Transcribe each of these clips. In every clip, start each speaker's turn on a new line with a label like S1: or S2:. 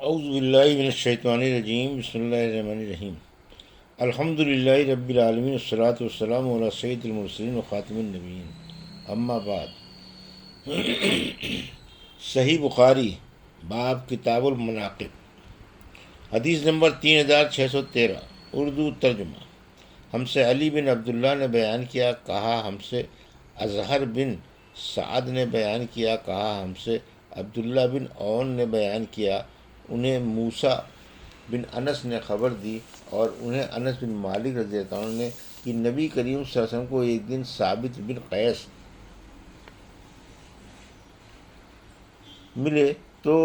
S1: اعوذ باللہ من الشیطان الرجیم، بسم اللہ الرحمن الرحیم۔ الحمد للہ رب العالمین، والصلاة والسلام علی سید المرسلین و خاتم النبیین، اما بعد۔ صحیح بخاری باب کتاب المناقب، حدیث نمبر 3613، اردو ترجمہ۔ ہم سے علی بن عبداللہ نے بیان کیا، کہا ہم سے اظہر بن سعد نے بیان کیا، کہا ہم سے عبداللہ بن عون نے بیان کیا، انہیں موسیٰ بن انس نے خبر دی اور انہیں انس بن مالک رضی اللہ عنہ نے کہ نبی کریم صلی اللہ علیہ وسلم کو ایک دن ثابت بن قیس ملے تو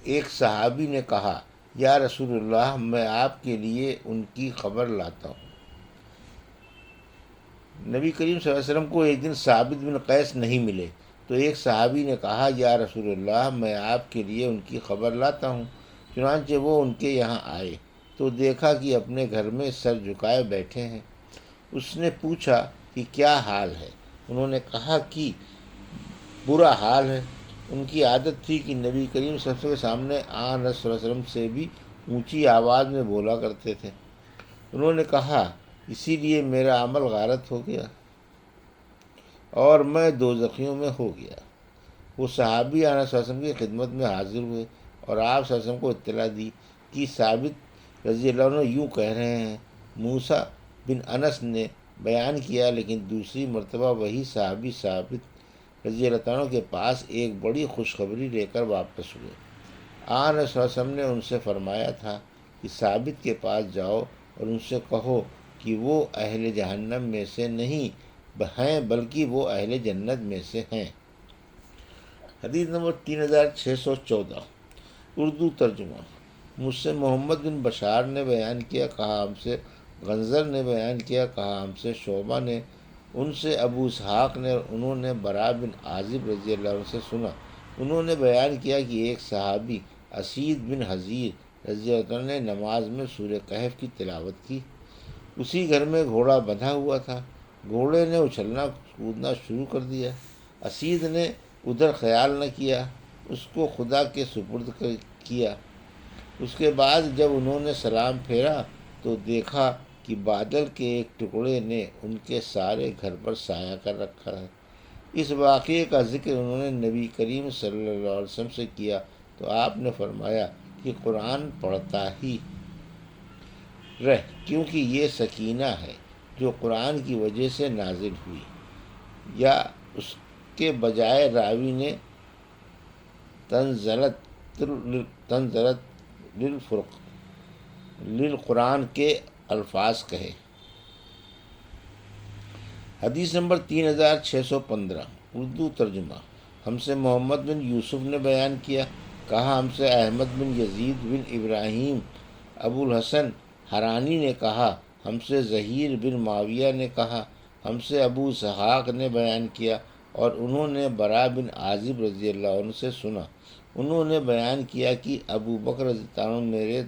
S1: ایک صحابی نے کہا، یا رسول اللہ، میں آپ کے لیے ان کی خبر لاتا ہوں۔ نبی کریم صلی اللہ علیہ وسلم کو ایک دن ثابت بن قیس نہیں ملے تو ایک صحابی نے کہا، یا رسول اللہ، میں آپ کے لیے ان کی خبر لاتا ہوں۔ چنانچہ وہ ان کے یہاں آئے تو دیکھا کہ اپنے گھر میں سر جھکائے بیٹھے ہیں۔ اس نے پوچھا کہ کیا حال ہے؟ انہوں نے کہا کہ برا حال ہے۔ ان کی عادت تھی کہ نبی کریم صلی اللہ علیہ وسلم کے سامنے آن صلی اللہ علیہ وسلم سے بھی اونچی آواز میں بولا کرتے تھے۔ انہوں نے کہا، اسی لیے میرا عمل غارت ہو گیا اور میں دوزخیوں میں ہو گیا۔ وہ صحابی آن صلی اللہ علیہ وسلم کی خدمت میں حاضر ہوئے اور آپ صلی اللہ علیہ وسلم کو اطلاع دی کہ ثابت رضی اللہ عنہ یوں کہہ رہے ہیں۔ موسیٰ بن انس نے بیان کیا، لیکن دوسری مرتبہ وہی صحابی ثابت رضی اللہ عنہ کے پاس ایک بڑی خوشخبری لے کر واپس ہوئے۔ آن صلی اللہ علیہ وسلم نے ان سے فرمایا تھا کہ ثابت کے پاس جاؤ اور ان سے کہو کہ وہ اہل جہنم میں سے نہیں ہیں بلکہ وہ اہل جنت میں سے ہیں۔ حدیث نمبر 3614، اردو ترجمہ۔ مجھ سے محمد بن بشار نے بیان کیا، کہا ہم سے غنزر نے بیان کیا، کہا ہم سے شعبہ نے، ان سے ابو اسحاق نے، انہوں نے برا بن عازب رضی اللہ عنہ سے سنا۔ انہوں نے بیان کیا کہ ایک صحابی اسید بن حضیر رضی اللہ عنہ نے نماز میں سورہ کہف کی تلاوت کی۔ اسی گھر میں گھوڑا بندھا ہوا تھا۔ گھوڑے نے اچھلنا کودنا شروع کر دیا۔ اسید نے ادھر خیال نہ کیا، اس کو خدا کے سپرد کیا۔ اس کے بعد جب انہوں نے سلام پھیرا تو دیکھا کہ بادل کے ایک ٹکڑے نے ان کے سارے گھر پر سایہ کر رکھا ہے۔ اس واقعے کا ذکر انہوں نے نبی کریم صلی اللہ علیہ وسلم سے کیا تو آپ نے فرمایا کہ قرآن پڑھتا ہی رہ، کیونکہ یہ سکینہ ہے جو قرآن کی وجہ سے نازل ہوئی۔ یا اس کے بجائے راوی نے تنزلت للقرآن کے الفاظ کہے۔ حدیث نمبر 3615، اردو ترجمہ۔ ہم سے محمد بن یوسف نے بیان کیا، کہا ہم سے احمد بن یزید بن ابراہیم ابو الحسن حرانی نے کہا، ہم سے ظہیر بن معاویہ نے کہا، ہم سے ابو اسحاق نے بیان کیا اور انہوں نے برا بن عازب رضی اللہ عنہ سے سنا۔ انہوں نے بیان کیا کہ ابو بکر رضی اللہ عنہ میرے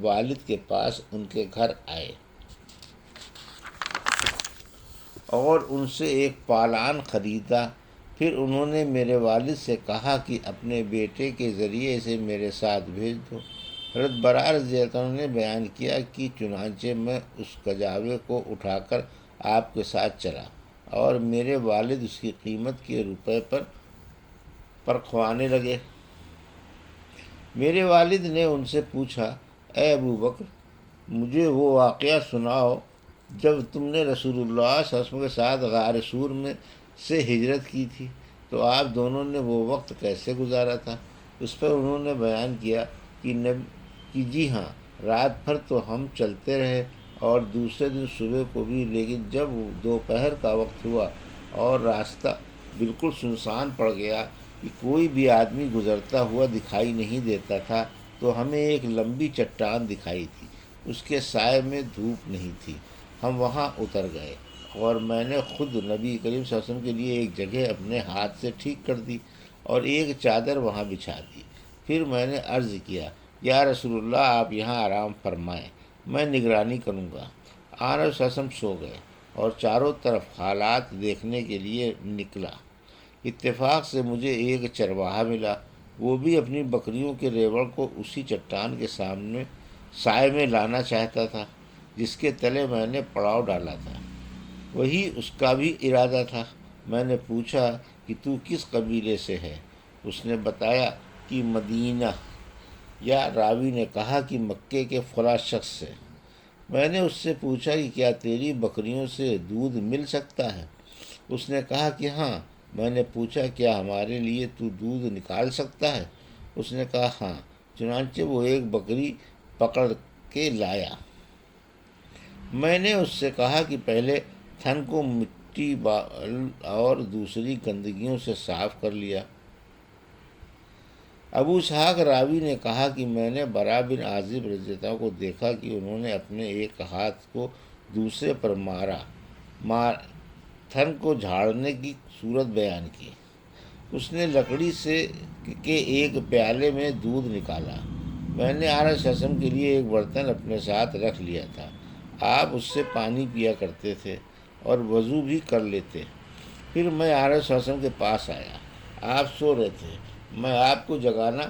S1: والد کے پاس ان کے گھر آئے اور ان سے ایک پالان خریدا۔ پھر انہوں نے میرے والد سے کہا کہ اپنے بیٹے کے ذریعے اسے میرے ساتھ بھیج دو۔ حضرت برا رضی اللہ عنہ نے بیان کیا کہ چنانچہ میں اس کجاوے کو اٹھا کر آپ کے ساتھ چلا اور میرے والد اس کی قیمت کے روپے پر پرکھوانے لگے۔ میرے والد نے ان سے پوچھا، اے ابو بکر، مجھے وہ واقعہ سناؤ جب تم نے رسول اللہ صلی اللہ علیہ وسلم کے ساتھ غار سور میں سے ہجرت کی تھی تو آپ دونوں نے وہ وقت کیسے گزارا تھا؟ اس پر انہوں نے بیان کیا کہ جی ہاں، رات بھر تو ہم چلتے رہے اور دوسرے دن صبح کو بھی، لیکن جب دوپہر کا وقت ہوا اور راستہ بالکل سنسان پڑ گیا کہ کوئی بھی آدمی گزرتا ہوا دکھائی نہیں دیتا تھا تو ہمیں ایک لمبی چٹان دکھائی تھی، اس کے سائے میں دھوپ نہیں تھی۔ ہم وہاں اتر گئے اور میں نے خود نبی کریم صلی اللہ علیہ وسلم کے لیے ایک جگہ اپنے ہاتھ سے ٹھیک کر دی اور ایک چادر وہاں بچھا دی۔ پھر میں نے عرض کیا، یا رسول اللہ، آپ یہاں آرام فرمائیں، میں نگرانی کروں گا۔ آن صلی اللہ علیہ وسلم سو گئے اور چاروں طرف حالات دیکھنے کے لیے نکلا۔ اتفاق سے مجھے ایک چرواہا ملا، وہ بھی اپنی بکریوں کے ریوڑ کو اسی چٹان کے سامنے سائے میں لانا چاہتا تھا جس کے تلے میں نے پڑاؤ ڈالا تھا۔ وہی اس کا بھی ارادہ تھا۔ میں نے پوچھا کہ تو کس قبیلے سے ہے؟ اس نے بتایا کہ مدینہ، یا راوی نے کہا کہ مکے کے فلاں شخص سے۔ میں نے اس سے پوچھا کہ کیا تیری بکریوں سے دودھ مل سکتا ہے؟ اس نے کہا کہ ہاں۔ میں نے پوچھا کیا ہمارے لیے تو دودھ نکال سکتا ہے؟ اس نے کہا ہاں۔ چنانچہ وہ ایک بکری پکڑ کے لایا۔ میں نے اس سے کہا کہ پہلے تھن کو مٹی بال اور دوسری گندگیوں سے صاف کر لیا۔ ابو اسحاق راوی نے کہا کہ میں نے برا بن عازب رضی اللہ عنہ کو دیکھا کہ انہوں نے اپنے ایک ہاتھ کو دوسرے پر تھن کو جھاڑنے کی صورت بیان کی۔ اس نے لکڑی سے کے ایک پیالے میں دودھ نکالا۔ میں نے آرہ شسم کے لیے ایک برتن اپنے ساتھ رکھ لیا تھا۔ آپ اس سے پانی پیا کرتے تھے اور وضو بھی کر لیتے۔ پھر میں آرہ شسم کے پاس آیا۔ آپ سو رہے تھے۔ میں آپ کو جگانا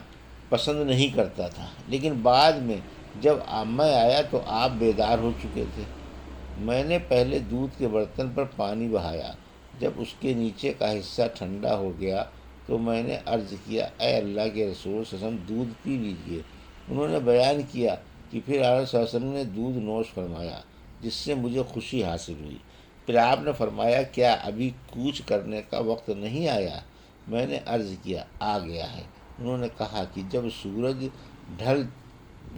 S1: پسند نہیں کرتا تھا، لیکن بعد میں جب میں آیا تو آپ بیدار ہو چکے تھے۔ میں نے پہلے دودھ کے برتن پر پانی بہایا۔ جب اس کے نیچے کا حصہ ٹھنڈا ہو گیا تو میں نے عرض کیا اے اللہ کے رسول صلی اللہ علیہ وسلم دودھ پی لیجیے۔ انہوں نے بیان کیا کہ پھر آپ صلی اللہ علیہ وسلم نے دودھ نوش فرمایا، جس سے مجھے خوشی حاصل ہوئی۔ پھر آپ نے فرمایا کیا ابھی کوچ کرنے کا وقت نہیں آیا؟ میں نے عرض کیا آ گیا ہے۔ انہوں نے کہا کہ جب سورج ڈھل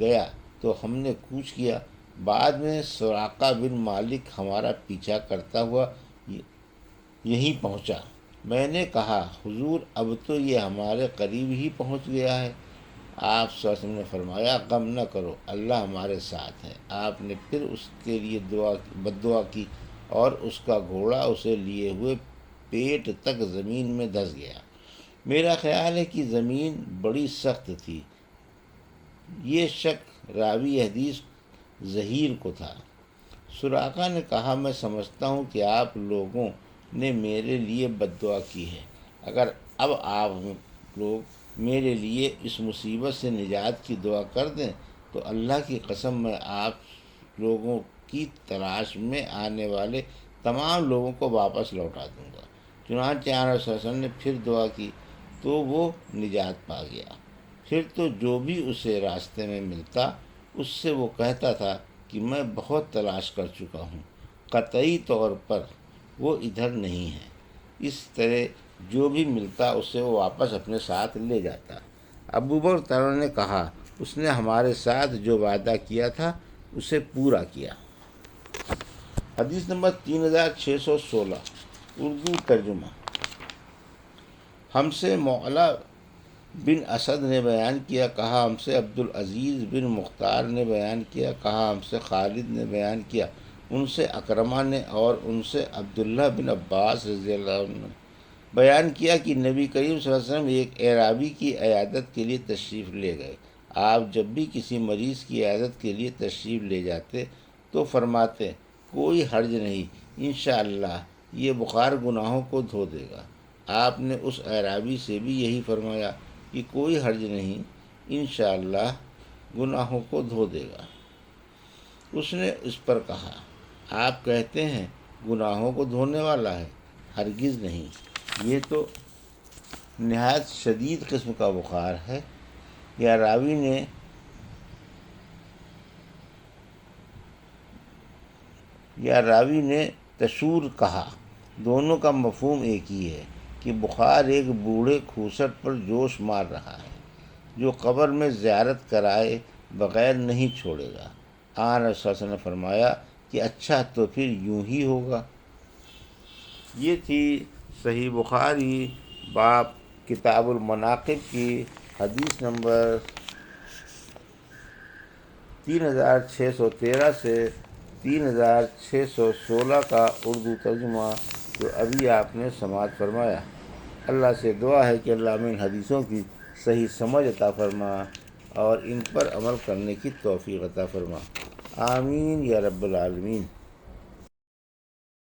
S1: گیا تو ہم نے کوچ کیا۔ بعد میں سراقہ بن مالک ہمارا پیچھا کرتا ہوا یہیں پہنچا۔ میں نے کہا حضور اب تو یہ ہمارے قریب ہی پہنچ گیا ہے۔ آپ صلی اللہ علیہ وسلم نے فرمایا غم نہ کرو، اللہ ہمارے ساتھ ہے۔ آپ نے پھر اس کے لیے بد دعا کی اور اس کا گھوڑا اسے لیے ہوئے پیٹ تک زمین میں دھس گیا۔ میرا خیال ہے کہ زمین بڑی سخت تھی۔ یہ شک راوی حدیث ظہیر کو تھا۔ سراقہ نے کہا میں سمجھتا ہوں کہ آپ لوگوں نے میرے لیے بد دعا کی ہے۔ اگر اب آپ لوگ میرے لیے اس مصیبت سے نجات کی دعا کر دیں تو اللہ کی قسم میں آپ لوگوں کی تلاش میں آنے والے تمام لوگوں کو واپس لوٹا دوں گا۔ چنانچہ آن صلی اللہ علیہ وسلم نے پھر دعا کی تو وہ نجات پا گیا۔ پھر تو جو بھی اسے راستے میں ملتا اس سے وہ کہتا تھا کہ میں بہت تلاش کر چکا ہوں، قطعی طور پر وہ ادھر نہیں ہے۔ اس طرح جو بھی ملتا اسے وہ واپس اپنے ساتھ لے جاتا۔ ابو بکر تعالیٰ نے کہا اس نے ہمارے ساتھ جو وعدہ کیا تھا اسے پورا کیا۔ حدیث نمبر 3616 اردو ترجمہ۔ ہم سے معلا بن اسد نے بیان کیا، کہا ہم سے عبدالعزیز بن مختار نے بیان کیا، کہا ہم سے خالد نے بیان کیا، ان سے اکرمہ نے اور ان سے عبداللہ بن عباس رضی اللہ عنہ نے بیان کیا کہ نبی کریم صلی اللہ علیہ وسلم ایک اعرابی کی عیادت کے لیے تشریف لے گئے۔ آپ جب بھی کسی مریض کی عیادت کے لیے تشریف لے جاتے تو فرماتے کوئی حرج نہیں، انشاءاللہ یہ بخار گناہوں کو دھو دے گا۔ آپ نے اس اعرابی سے بھی یہی فرمایا کہ کوئی حرج نہیں، انشاءاللہ گناہوں کو دھو دے گا۔ اس نے اس پر کہا آپ کہتے ہیں گناہوں کو دھونے والا ہے؟ ہرگز نہیں، یہ تو نہایت شدید قسم کا بخار ہے۔ یا راوی نے تشور کہا، دونوں کا مفہوم ایک ہی ہے کہ بخار ایک بوڑھے کھوسٹ پر جوش مار رہا ہے جو قبر میں زیارت کرائے بغیر نہیں چھوڑے گا۔ آن رسول اللہ نے فرمایا کہ اچھا تو پھر یوں ہی ہوگا۔ یہ تھی صحیح بخاری باب کتاب المناقب کی حدیث نمبر 3613 سے 3616 کا اردو ترجمہ جو ابھی آپ نے سماعت فرمایا۔ اللہ سے دعا ہے کہ اللہ ہمیں ان حدیثوں کی صحیح سمجھ عطا فرما اور ان پر عمل کرنے کی توفیق عطا فرما، آمین یا رب العالمین۔